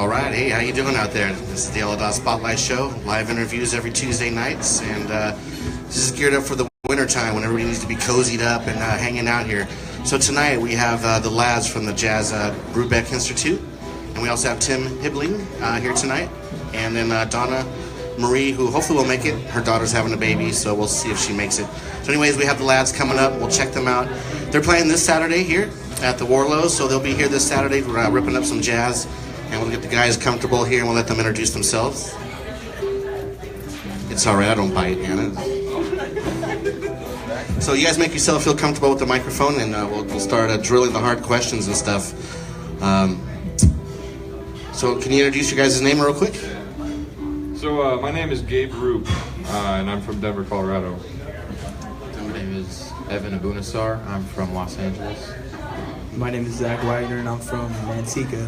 All right, hey, how you doing out there? This is the Yellow Dot Spotlight Show, live interviews every Tuesday nights, and this is geared up for the winter time when everybody needs to be cozied up and hanging out here. So tonight we have the lads from the Jazz Brubeck Institute, and we also have Tim Hibbling here tonight, and then Donna Marie, who hopefully will make it. Her daughter's having a baby, so we'll see if she makes it. So anyways, we have the lads coming up. We'll check them out. They're playing this Saturday here at the Warlows, so they'll be here this Saturday. We're ripping up some jazz, and we'll get the guys comfortable here, and we'll let them introduce themselves. It's all right, I don't bite, Anna. So you guys make yourself feel comfortable with the microphone, and we'll start drilling the hard questions and stuff. So can you introduce your guys' name real quick? So my name is Gabe Roop, and I'm from Denver, Colorado. My name is Evan Abunasar. I'm from Los Angeles. My name is Zach Wagner, and I'm from Manteca.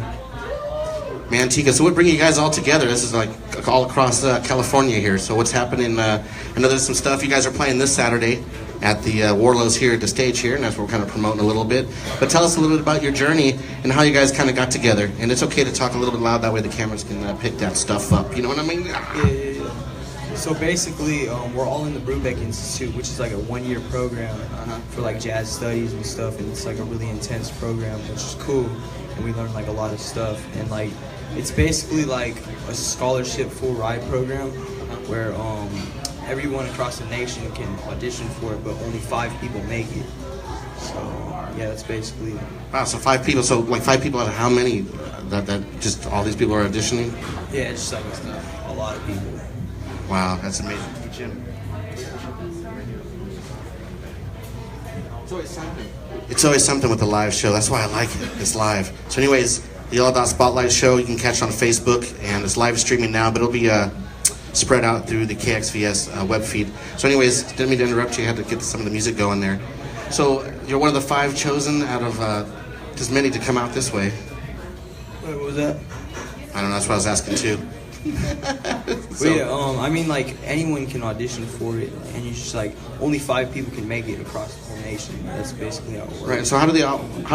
Manteca. So what bringing you guys all together? This is like all across California here. So what's happening? I know there's some stuff. You guys are playing this Saturday at the Warlows here at the stage here, and that's what we're kind of promoting a little bit. But tell us a little bit about your journey and how you guys kind of got together. And it's okay to talk a little bit loud, that way the cameras can pick that stuff up. You know what I mean? Yeah. So basically, we're all in the Brubeck Institute, which is like a one-year program for like jazz studies and stuff, and it's like a really intense program, which is cool, and we learn like a lot of stuff. And like, it's basically like a scholarship full ride program where everyone across the nation can audition for it, but only 5 people make it. So yeah, that's basically. Wow, so 5 people. So like 5 people out of how many? That just all these people are auditioning? Yeah, it's just like a lot of people. Wow, that's amazing. Jim. It's always something with the live show. That's why I like it. It's live. So anyways, the Yellow Dot Spotlight Show you can catch on Facebook, and it's live streaming now, but it'll be spread out through the KXVS web feed. So anyways, didn't mean to interrupt you. I had to get some of the music going there. So you're one of the 5 chosen out of just many to come out this way. Wait, what was that? I don't know. That's what I was asking too. So, yeah, I mean, like, anyone can audition for it, and it's just like only 5 people can make it across the whole nation. That's basically how it works. Right. So how do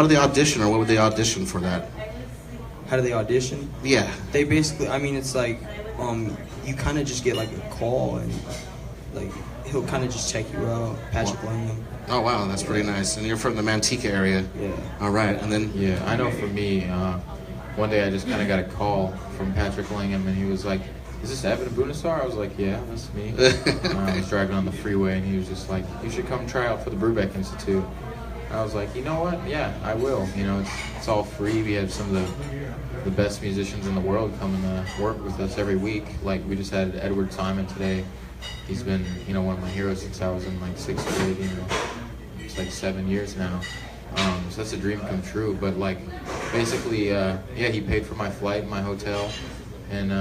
they audition, or what would they audition for that? How do they audition? Yeah. They basically, I mean, it's like you kind of just get like a call, and like he'll kind of just check you out. Patrick Langham. Oh wow, that's pretty nice. And you're from the Manteca area. Yeah. All right, and then Yeah, I know for me, one day I just kind of got a call from Patrick Langham, and he was like, "Is this Evan Abunasar?" I was like, "Yeah, that's me." I was driving on the freeway, and he was just like, "You should come try out for the Brubeck Institute." I was like, "You know what? Yeah, I will." You know, it's all free. We have some of the best musicians in the world coming to work with us every week. Like, we just had Edward Simon today. He's been, one of my heroes since I was in like 6th grade. It's like 7 years now. So that's a dream come true. But like, basically, he paid for my flight and my hotel, and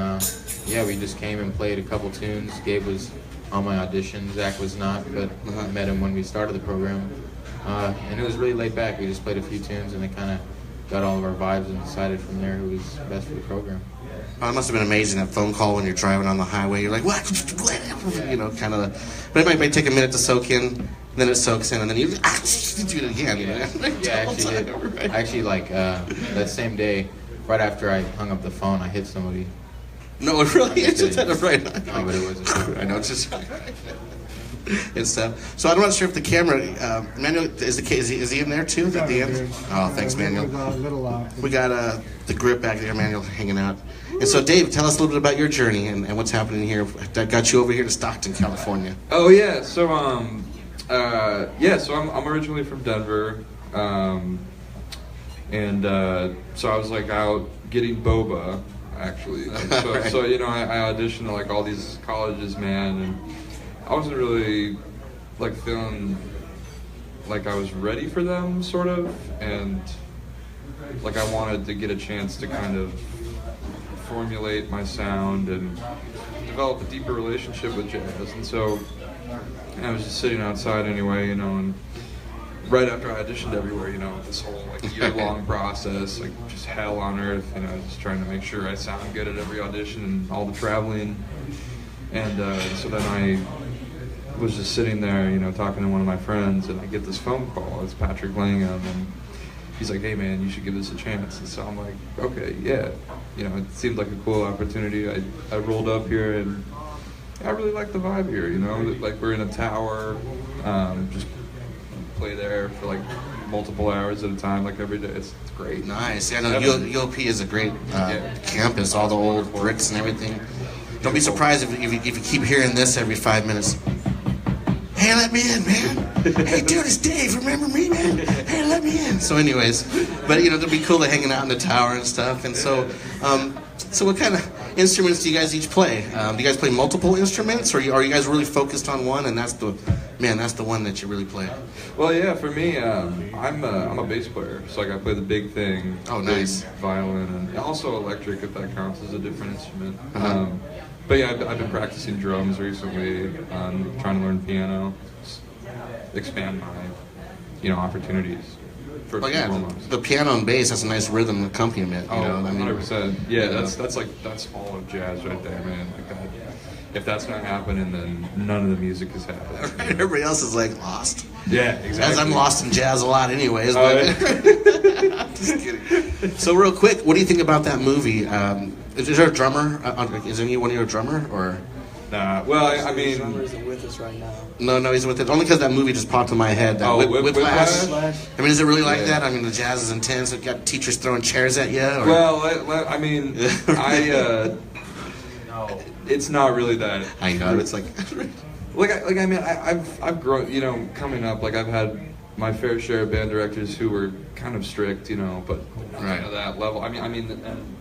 we just came and played a couple tunes. Gabe was on my audition. Zach was not, but I met him when we started the program, and it was really laid back. We just played a few tunes, and they kind of got all of our vibes and decided from there who was best for the program. Oh, it must have been amazing, that phone call when you're driving on the highway. You're like, what? Kind of. But it might take a minute to soak in, then it soaks in, and then you do it again. Yeah, actually, like, that same day, right after I hung up the phone, I hit somebody. No, it really is. It's right. No, but it wasn't. I know, it's just. And stuff. So I'm not sure if the camera, Manuel, is he in there too at the end? Oh, thanks, Manuel. We got the grip back there, Manuel, hanging out. And so, Dave, tell us a little bit about your journey and what's happening here that got you over here to Stockton, California. Oh yeah, so I'm originally from Denver, and so I was like out getting boba actually. And so I auditioned to like all these colleges, man, and I wasn't really like feeling like I was ready for them, sort of, and like I wanted to get a chance to kind of formulate my sound and develop a deeper relationship with jazz. And so I was just sitting outside anyway, and right after I auditioned everywhere, this whole like year-long process, like just hell on earth, just trying to make sure I sound good at every audition and all the traveling. And so then I was just sitting there, talking to one of my friends, and I get this phone call. It's Patrick Langham, and he's like, hey man, you should give this a chance. And so I'm like, okay, yeah. You know, it seemed like a cool opportunity. I rolled up here and I really like the vibe here, you know, like we're in a tower, just play there for like multiple hours at a time, like every day. It's great. Nice. Yeah, no, UOP is a great campus, all the old bricks and everything. Don't be surprised if you keep hearing this every 5 minutes. Hey, let me in, man. Hey, dude, it's Dave. Remember me, man? Hey, let me in. So anyways, but, you know, it'll be cool to hanging out in the tower and stuff. And so, so what kind of instruments do you guys each play? Do you guys play multiple instruments, or are you guys really focused on one, and that's the one that you really play? Well, yeah, for me, I'm a bass player, so like I play the big thing. Oh, nice. Big violin, and also electric, if that counts as a different instrument. Uh-huh. But yeah, I've been practicing drums recently, trying to learn piano, expand my, you know, opportunities. First Well, yeah, and foremost. the piano and bass, that's a nice rhythm accompaniment. You know, I mean, 100%. Yeah, you know. that's all of jazz right there, man. Like that. If that's not happening, then none of the music is happening. Everybody else is like lost. Yeah, exactly. As I'm lost in jazz a lot, anyways. Oh, But just kidding. So, real quick, what do you think about that movie? Is there a drummer? Is anyone here a drummer, or? Nah. Well, I The mean, drummer isn't with us right now. No, he's with it. Only because that movie just popped in my head. That Whiplash. Slash. I mean, is it really like Yeah. that? I mean, the jazz is intense. You've got teachers throwing chairs at you. Or? well, I mean, it's not really that. I know. It's like. I mean, I've grown, you know, coming up, like I've had my fair share of band directors who were kind of strict, you know, but not to that level. I mean, and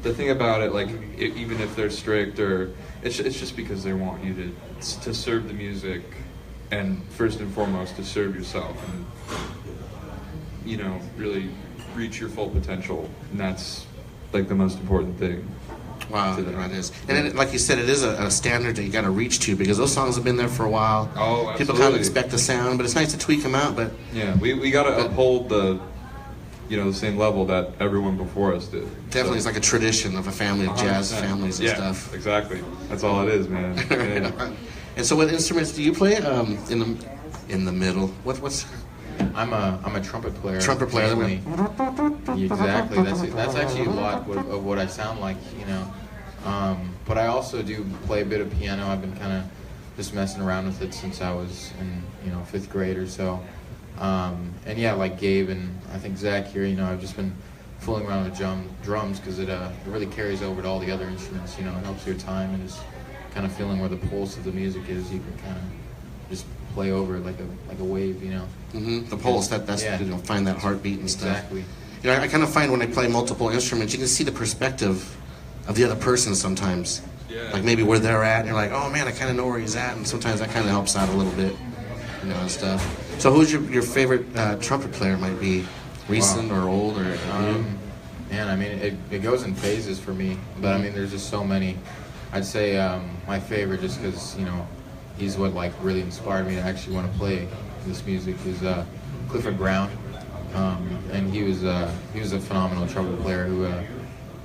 the thing about it, like, even if they're strict, or it's just because they want you to serve the music, and first and foremost to serve yourself, and you know, really reach your full potential, and that's like the most important thing. Wow, to them. that is. And it, like you said, it is a standard that you got to reach to, because those songs have been there for a while. Oh, People absolutely. kind of expect the sound, but it's nice to tweak them out. But Yeah, we got to uphold the, you know, the same level that everyone before us did. definitely, it's So, like a tradition of a family of jazz 100%. families and Yeah, stuff. exactly. That's all it is, man. Yeah. And so, what instruments do you play? In the middle. What's I'm a trumpet player. Trumpet player, mainly. Exactly. That's actually a lot of what I sound like, you know. But I also do play a bit of piano. I've been kind of just messing around with it since I was in, you know, 5th grade or so. And yeah, like Gabe and I think Zach here, you know, I've just been fooling around with drums because it really carries over to all the other instruments. You know, it helps your time and just kind of feeling where the pulse of the music is. You can kind of just play over it like a wave, you know. the pulse? That's Yeah. you know, find that heartbeat and stuff. Exactly. You know, I kind of find when I play multiple instruments, you can see the perspective of the other person sometimes. Yeah. Like maybe where they're at, and you're like, oh man, I kind of know where he's at, and sometimes that kind of helps out a little bit, you know, and stuff. So who's your favorite trumpet player? Might be recent or old or new? Man, I mean, it goes in phases for me, but I mean, there's just so many. I'd say my favorite, just because, you know, he's what like really inspired me to actually want to play this music, is Clifford Brown, and he was a phenomenal trumpet player who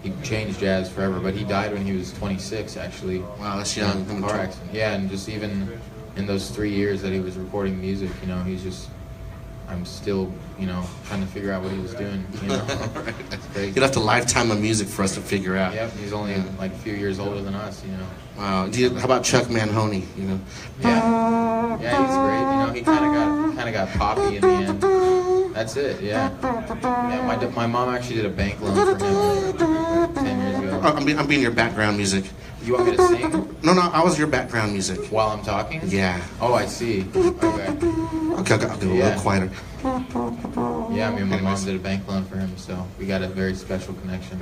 he changed jazz forever. But he died when he was 26, actually. Wow, that's young. In a car accident. Yeah, and just even in those 3 years that he was recording music, you know, I'm still, you know, trying to figure out what he was doing, you know. It's crazy. You'd have to lifetime of music for us to figure out. Yep, he's only like a few years older than us, you know. Wow. How about Chuck Manhoney? You know. Yeah, he's great. You know, he kind of got poppy in the end. That's it. Yeah. Yeah, my mom actually did a bank loan for him 10 years ago. I'm being your background music. You want me to sing No, I was your background music. while I'm talking? Yeah. Oh, I see. Okay. Okay, I'll go a Yeah. little quieter. Yeah, I mean, my mom did a bank loan for him, so we got a very special connection.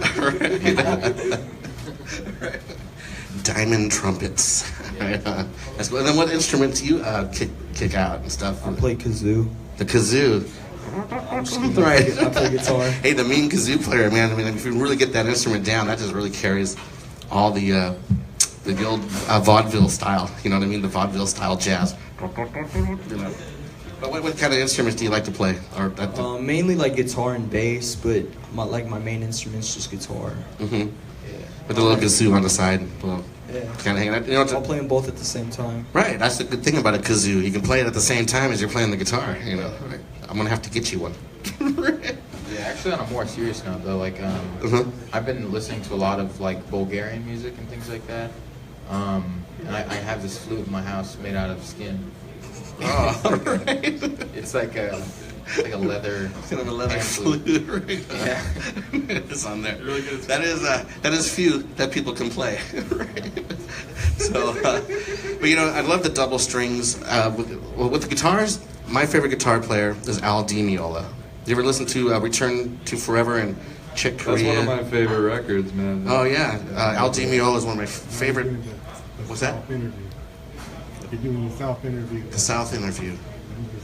Diamond trumpets. That's cool. And then what instruments do you kick out and stuff? I play kazoo. The kazoo. Right. I play guitar. Hey, the mean kazoo player, man. I mean, if you really get that instrument down, that just really carries all the old vaudeville style. You know what I mean? The vaudeville style jazz. You know. But what kind of instruments do you like to play? Or Mainly like guitar and bass, but my main instrument's just guitar. with the little kazoo on the side, Yeah. kind of hanging out. You know, I'll play them both at the same time. right. That's the good thing about a kazoo. You can play it at the same time as you're playing the guitar. You know, I'm gonna have to get you one. Actually, on a more serious note, though, like I've been listening to a lot of like Bulgarian music and things like that. And I have this flute in my house made out of skin. Oh, right. It's like a leather. It's on a leather hand flute, right? Yeah. It's on there. That is few that people can play, right? So, but you know, I love the double strings. With the guitars, my favorite guitar player is Al Di Meola. You ever listen to Return to Forever and Chick Corea? That's one of my favorite records, man. Oh yeah, Al Di Meola is one of my favorite. What's that? Interview. You're doing the South interview. The South interview. The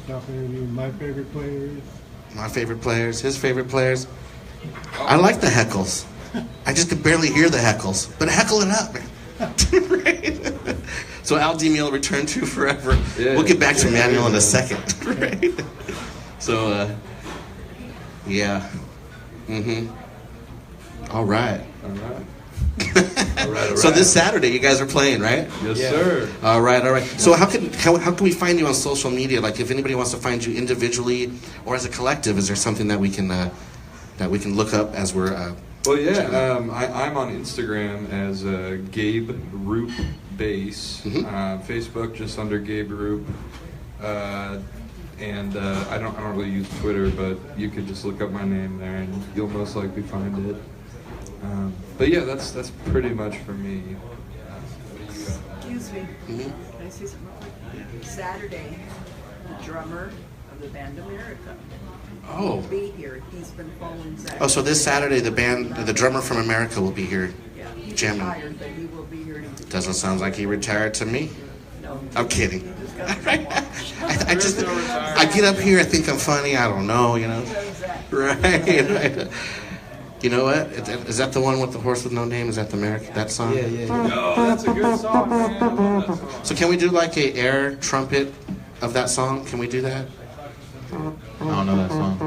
South interview. My favorite players. My favorite players, his favorite players. I like the heckles. I just could barely hear the heckles, but heckle it up, man. Right? So Al Di Meola, Return to Forever. Yeah. We'll get back to Manuel in a second. Right? So, yeah. All right. All right. So this Saturday, you guys are playing, right? Yes, Yeah. sir. All right. So how can we find you on social media? Like, if anybody wants to find you individually or as a collective, is there something that we can look up as we're? Well, yeah, I'm on Instagram as Gabe Roop Bass. Facebook just under Gabe Roop. And I don't really use Twitter, but you could just look up my name there, and you'll most likely find it. But yeah, that's pretty much for me. Excuse me. Can I say something real quick? Saturday, the drummer of the band America Oh. will be here. He's been following Zach. Oh, so this Saturday, the drummer from America will be here. Yeah, he's jamming. retired, but he will be here. Doesn't sound like he retired to me. No. I'm kidding. He just got to watch. I get up here, I think I'm funny. I don't know, you know. Exactly. Right. You know what? Is that the one with the horse with no name? Is that the American that song? Yeah. Oh, that's a good song, man. I love that song. So can we do like a air trumpet of that song? Can we do that? I don't know that song.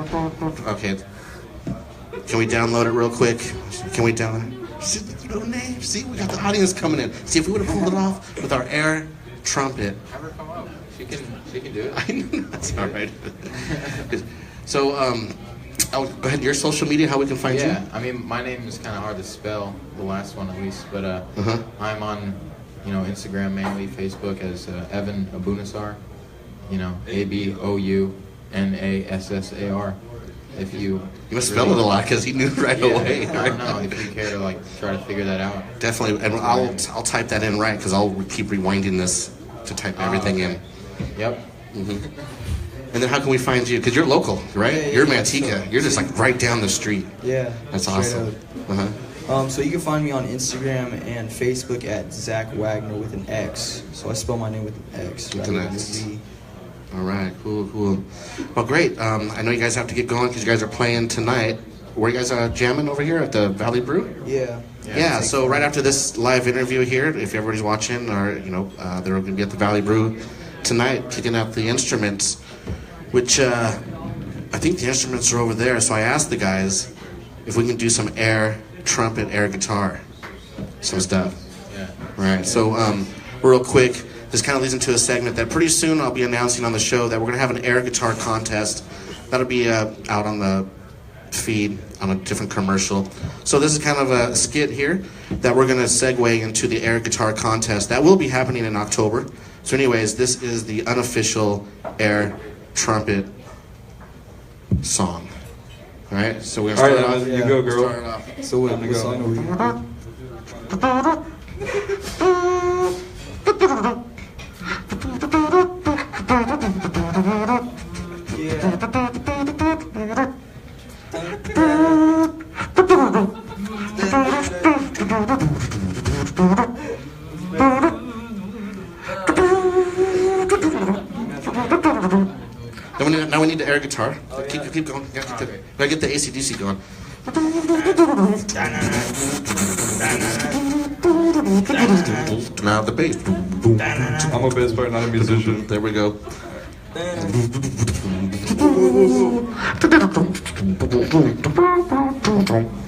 Okay. Can we download it real quick? Can we download it? See, no name. See, we got the audience coming in. See, if we would have pulled it off with our air trumpet. Have her come up. She can do it. I know that's all right. So, go ahead. Your social media, how we can find Yeah, you? I mean, my name is kind of hard to spell, the last one at least, but I'm on, Instagram mainly, Facebook as Evan Abunasar, ABOUNASSAR. If you must spell it a lot because he knew right away. I don't know if you care to try to figure that out. Definitely, and I'll type that in right because I'll keep rewinding this to type everything in. Yep. And then how can we find you? Because you're local, right? Yeah, You're yeah, Manteca. so- you're just like right down the street. Yeah. That's straight awesome. up. So you can find me on Instagram and Facebook at Zach Wagner with an X. So I spell my name with an X. With rather an than a X. Z. All right, cool. Well, great. I know you guys have to get going because you guys are playing tonight. Were you guys jamming over here at the Valley Brew? Yeah. Yeah, so right after this live interview here, if everybody's watching, or they're going to be at the Valley Brew tonight, kicking out the instruments, which I think the instruments are over there. So I asked the guys if we can do some air trumpet, air guitar, some stuff. Yeah. Right. So real quick, this kind of leads into a segment that pretty soon I'll be announcing on the show that we're going to have an air guitar contest. That'll be out on the feed on a different commercial. So this is kind of a skit here that we're going to segue into the air guitar contest. That will be happening in October. So anyways, this is the unofficial air trumpet song. All right, so we're going to start All right, it off. you go, girl. Start it off. So what song are we gonna do? Yeah. Now we need the air guitar. Keep going. Gotta get the AC/DC going. Now the bass. I'm a bass player, not a musician. There we go.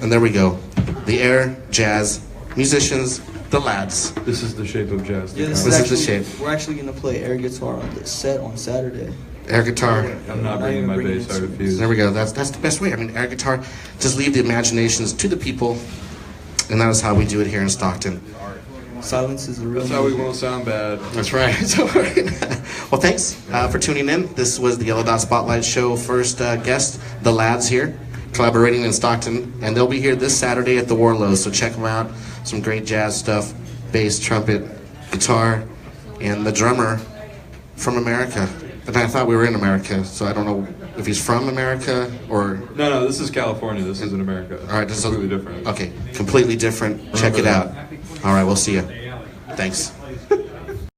And there we go. The air jazz musicians, the lads. This is the shape of jazz. Yeah, This is the shape. We're actually gonna play air guitar on the set on Saturday. air guitar. I'm not bringing my bass. I refuse. There we go. That's the best way. I mean, air guitar, just leave the imaginations to the people, and that is how we do it here in Stockton. Silence is the real. That's how we won't sound bad. That's right. Well, thanks for tuning in. This was the Yellow Dot Spotlight Show first guest, the lads here, collaborating in Stockton, and they'll be here this Saturday at the Warlow, so check them out. Some great jazz stuff, bass, trumpet, guitar, and the drummer from America. And I thought we were in America, so I don't know if he's from America or... No, this is California. This isn't America. All right, this is completely different. Okay, completely different. Check it out. All right, we'll see you. Thanks.